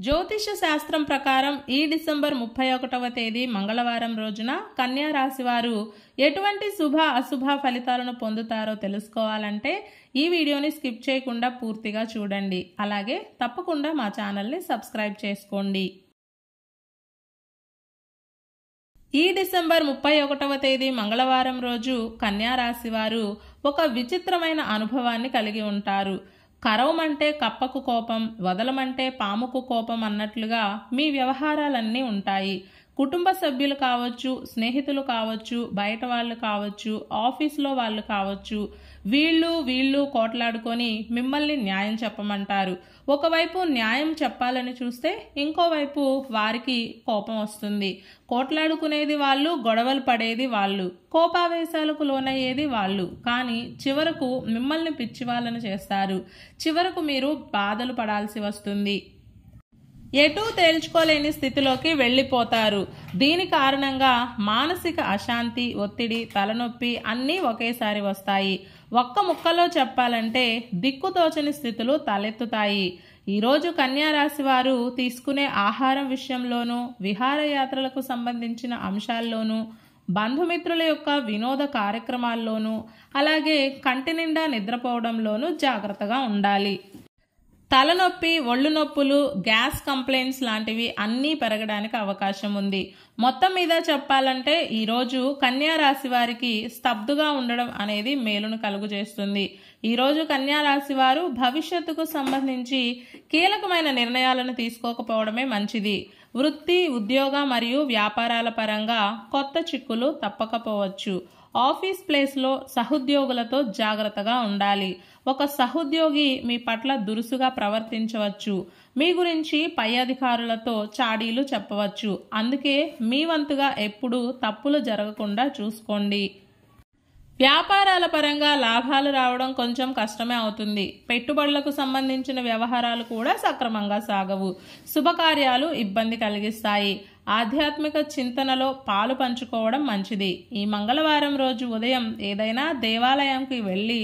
జ్యోతిష శాస్త్రం ప్రకారం ఈ డిసెంబర్ 31వ తేదీ మంగళవారం రోజున కన్యా రాశి వారు ఎటువంటి శుభ అశుభ ఫలితాలను పొందుతారో తెలుసుకోవాలంటే ఈ వీడియోని స్కిప్ చేయకుండా పూర్తిగా చూడండి. అలాగే తప్పకుండా మా ఛానల్ని సబ్స్క్రైబ్ చేసుకోండి. ఈ డిసెంబర్ 31వ తేదీ మంగళవారం రోజు కన్యా రాశి వారు ఒక విచిత్రమైన అనుభవాన్ని కలిగి ఉంటారు. కరవమంటే కప్పకు కోపం, వదలమంటే పాముకు కోపం అన్నట్లుగా మీ వ్యవహారాలన్నీ ఉంటాయి. కుటుంబ సభ్యులు కావచ్చు, స్నేహితులు కావచ్చు, బయట వాళ్ళు కావచ్చు, ఆఫీస్లో వాళ్ళు కావచ్చు, వీళ్ళు కోట్లాడుకొని మిమ్మల్ని న్యాయం చెప్పమంటారు. ఒకవైపు న్యాయం చెప్పాలని చూస్తే ఇంకోవైపు వారికి కోపం వస్తుంది. కోట్లాడుకునేది వాళ్ళు, గొడవలు పడేది వాళ్ళు, కోపావేశాలకు లోనయ్యేది వాళ్ళు. కానీ చివరకు మిమ్మల్ని పిచ్చివాళ్ళని చేస్తారు. చివరకు మీరు బాధలు పడాల్సి వస్తుంది. ఎటూ తేల్చుకోలేని స్థితిలోకి వెళ్ళిపోతారు. దీని కారణంగా మానసిక అశాంతి, ఒత్తిడి, తలనొప్పి అన్నీ ఒకేసారి వస్తాయి. ఒక్క ముక్కలో చెప్పాలంటే దిక్కుతోచని స్థితులు తలెత్తుతాయి. ఈరోజు కన్యా రాశి వారు తీసుకునే ఆహారం విషయంలోనూ, విహారయాత్రలకు సంబంధించిన అంశాల్లోనూ, బంధుమిత్రుల యొక్క వినోద కార్యక్రమాల్లోనూ, అలాగే కంటి నిండా నిద్రపోవడంలోనూ జాగ్రత్తగా ఉండాలి. తలనొప్పి, ఒళ్ళు నొప్పులు, గ్యాస్ కంప్లైంట్స్ లాంటివి అన్నీ పెరగడానికి అవకాశం ఉంది. మొత్తం మీద చెప్పాలంటే ఈరోజు కన్యా రాశి వారికి స్తబ్దుగా ఉండడం అనేది మేలును కలుగజేస్తుంది. ఈరోజు కన్యా రాశి వారు భవిష్యత్తుకు సంబంధించి కీలకమైన నిర్ణయాలను తీసుకోకపోవడమే మంచిది. వృత్తి, ఉద్యోగ మరియు వ్యాపారాల పరంగా కొత్త చిక్కులు తప్పకపోవచ్చు. ఆఫీస్ ప్లేస్లో సహోద్యోగులతో జాగ్రత్తగా ఉండాలి. ఒక సహోద్యోగి మీ పట్ల దురుసుగా ప్రవర్తించవచ్చు. మీ గురించి పై అధికారులతో చాడీలు చెప్పవచ్చు. అందుకే మీ వంతుగా ఎప్పుడూ తప్పులు జరగకుండా చూసుకోండి. వ్యాపారాల పరంగా లాభాలు రావడం కొంచెం కష్టమే అవుతుంది. పెట్టుబడులకు సంబంధించిన వ్యవహారాలు కూడా సక్రమంగా సాగవు. శుభకార్యాలు ఇబ్బంది కలిగిస్తాయి. ఆధ్యాత్మిక చింతనలో పాలు పంచుకోవడం మంచిది. ఈ మంగళవారం రోజు ఉదయం ఏదైనా దేవాలయంకి వెళ్ళి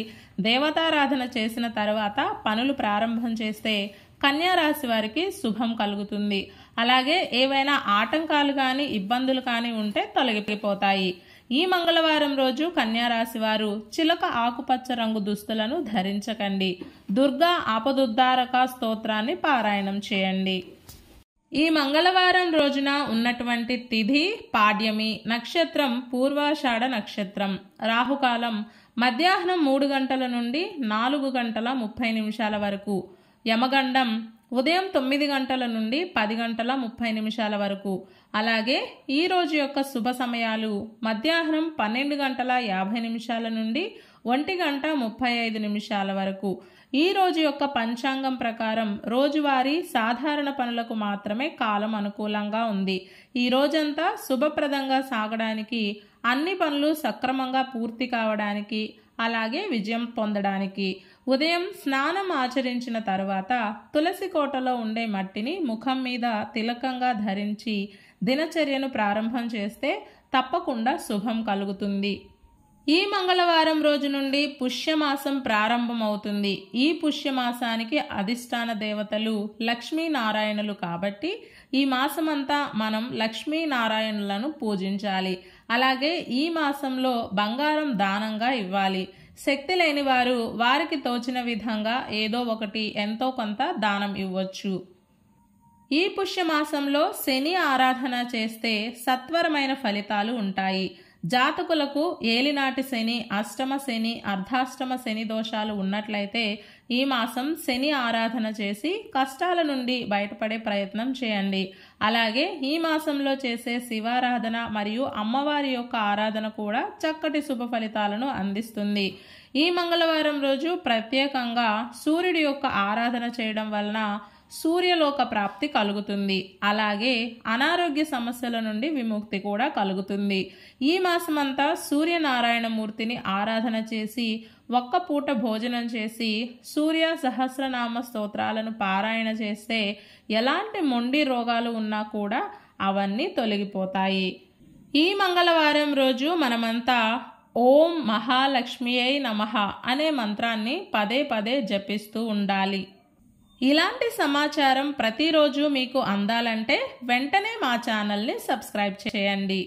దేవతారాధన చేసిన తర్వాత పనులు ప్రారంభం చేస్తే కన్యా రాశి వారికి శుభం కలుగుతుంది. అలాగే ఏవైనా ఆటంకాలు కానీ ఇబ్బందులు కానీ ఉంటే తొలగిపోతాయి. ఈ మంగళవారం రోజు కన్యా రాశి వారు చిలక ఆకుపచ్చ రంగు దుస్తులను ధరించకండి. దుర్గా ఆపదుద్ధారక స్తోత్రాన్ని పారాయణం చేయండి. ఈ మంగళవారం రోజున ఉన్నటువంటి తిథి పాడ్యమి, నక్షత్రం పూర్వాషాఢ నక్షత్రం, రాహుకాలం మధ్యాహ్నం 3 గంటల నుండి 4 గంటల 30 నిమిషాల వరకు, యమగండం ఉదయం 9 గంటల నుండి 10 గంటల 30 నిమిషాల వరకు. అలాగే ఈ రోజు యొక్క శుభ సమయాలు మధ్యాహ్నం 12 గంటల 50 నిమిషాల నుండి 1 గంట 35 నిమిషాల వరకు. ఈ రోజు యొక్క పంచాంగం ప్రకారం రోజువారీ సాధారణ పనులకు మాత్రమే కాలం అనుకూలంగా ఉంది. ఈ రోజంతా శుభప్రదంగా సాగడానికి, అన్ని పనులు సక్రమంగా పూర్తి కావడానికి, అలాగే విజయం పొందడానికి ఉదయం స్నానం ఆచరించిన తరువాత తులసి కోటలో ఉండే మట్టిని ముఖం మీద తిలకంగా ధరించి దినచర్యను ప్రారంభం చేస్తే తప్పకుండా శుభం కలుగుతుంది. ఈ మంగళవారం రోజు నుండి పుష్యమాసం ప్రారంభమవుతుంది. ఈ పుష్యమాసానికి అధిష్టాన దేవతలు లక్ష్మీనారాయణులు కాబట్టి ఈ మాసమంతా మనం లక్ష్మీనారాయణులను పూజించాలి. అలాగే ఈ మాసంలో బంగారం దానంగా ఇవ్వాలి. శక్తి లేని వారు వారికి తోచిన విధంగా ఏదో ఒకటి ఎంతో కొంత దానం ఇవ్వచ్చు. ఈ పుష్యమాసంలో శని ఆరాధన చేస్తే సత్వరమైన ఫలితాలు ఉంటాయి. జాతకులకు ఏలినాటి శని, అష్టమ శని, అర్ధాష్టమ శని దోషాలు ఉన్నట్లయితే ఈ మాసం శని ఆరాధన చేసి కష్టాల నుండి బయటపడే ప్రయత్నం చేయండి. అలాగే ఈ మాసంలో చేసే శివారాధన మరియు అమ్మవారి యొక్క ఆరాధన కూడా చక్కటి శుభ ఫలితాలను అందిస్తుంది. ఈ మంగళవారం రోజు ప్రత్యేకంగా సూర్యుడి యొక్క ఆరాధన చేయడం వలన సూర్యలోక ప్రాప్తి కలుగుతుంది. అలాగే అనారోగ్య సమస్యల నుండి విముక్తి కూడా కలుగుతుంది. ఈ మాసమంతా సూర్యనారాయణమూర్తిని ఆరాధన చేసి ఒక్క పూట భోజనం చేసి సూర్య సహస్రనామ స్తోత్రాలను పారాయణ చేస్తే ఎలాంటి మొండి రోగాలు ఉన్నా కూడా అవన్నీ తొలగిపోతాయి. ఈ మంగళవారం రోజు మనమంతా ఓం మహాలక్ష్మియై నమః అనే మంత్రాన్ని పదే పదే జపిస్తూ ఉండాలి. ఇలాంటి సమాచారం ప్రతిరోజు మీకు అందాలంటే వెంటనే మా ఛానల్ని సబ్స్క్రైబ్ చేయండి.